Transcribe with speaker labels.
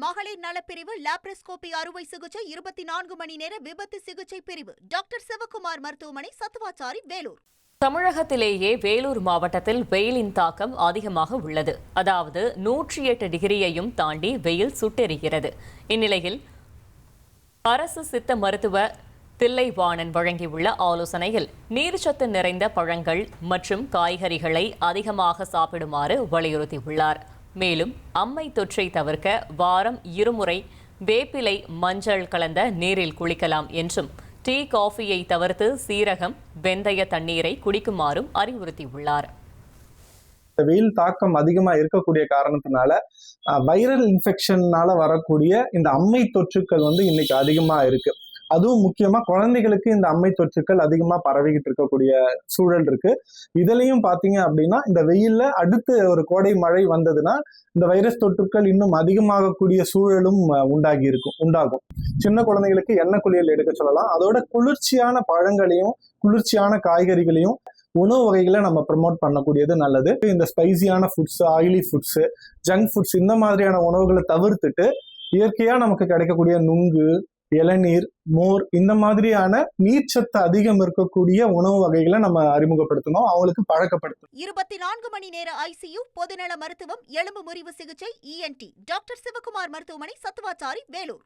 Speaker 1: மகளிர் நலப்பிரிவு லாப்ரோஸ்கோபி அறுவை சிகிச்சை 24 மணி நேர விபத்து சிகிச்சை பிரிவு டாக்டர் சிவக்குமார் மருத்துவமனை, சத்துவாச்சாரி, வேலூர்.
Speaker 2: தமிழகத்திலேயே வேலூர் மாவட்டத்தில் வெயிலின் தாக்கம் அதிகமாக உள்ளது. அதாவது 108 டிகிரியையும் தாண்டி வெயில் சுட்டெரிக்கிறது. இந்நிலையில் அரசு சித்த மருத்துவ தில்லைவாணன் வழங்கியுள்ள ஆலோசனையில் நீர்ச்சத்து நிறைந்த பழங்கள் மற்றும் காய்கறிகளை அதிகமாக சாப்பிடுமாறு வலியுறுத்தியுள்ளார். மேலும் அம்மை தொற்றை தவிர்க்க வாரம் 2 முறை வேப்பிலை, மஞ்சள் கலந்த நீரில் குளிக்கலாம் என்றும் டீ, காஃபியை தவிர்த்து சீரகம், வெந்தய தண்ணீரை குடிக்குமாறும் அறிவுறுத்தியுள்ளார்.
Speaker 3: வெயில் தாக்கம் அதிகமா இருக்கக்கூடிய காரணத்தினால வைரல் இன்ஃபெக்ஷன்னால வரக்கூடிய இந்த அம்மை தொற்றுக்கள் இன்னைக்கு அதிகமா இருக்கு. அதுவும் முக்கியமா குழந்தைகளுக்கு இந்த அம்மை தொற்றுக்கள் அதிகமா பரவிக்கிட்டு இருக்கக்கூடிய சூழல் இருக்கு. இதுலயும் பாத்தீங்க அப்படின்னா இந்த வெயில்ல அடுத்து ஒரு கோடை மழை வந்ததுன்னா இந்த வைரஸ் தொற்றுக்கள் இன்னும் அதிகமாகக்கூடிய சூழலும் உண்டாகும். சின்ன குழந்தைகளுக்கு எண்ணெய் குளியல் எடுக்க சொல்லலாம். அதோட குளிர்ச்சியான பழங்களையும் குளிர்ச்சியான காய்கறிகளையும் உணவு வகைகளை நம்ம ப்ரமோட் பண்ணக்கூடியது நல்லது. இந்த ஸ்பைசியான foods, oily foods, junk foods இந்த மாதிரியான உணவுகளை தவிர்த்துட்டு இயற்கையா நமக்கு கிடைக்கக்கூடிய நுங்கு, இளநீர், மோர் இந்த மாதிரியான நீர்ச்சத்து அதிகம் இருக்கக்கூடிய உணவு வகைகளை நம்ம அறிமுகப்படுத்தணும், அவங்களுக்கு பழக்கப்படுத்தணும்.
Speaker 1: 24 மணி நேர ICU, பொதுநல மருத்துவம், எலும்பு முறிவு சிகிச்சை, ENT டாக்டர் சிவக்குமார் மருத்துவமனை, சத்துவாச்சாரி, வேலூர்.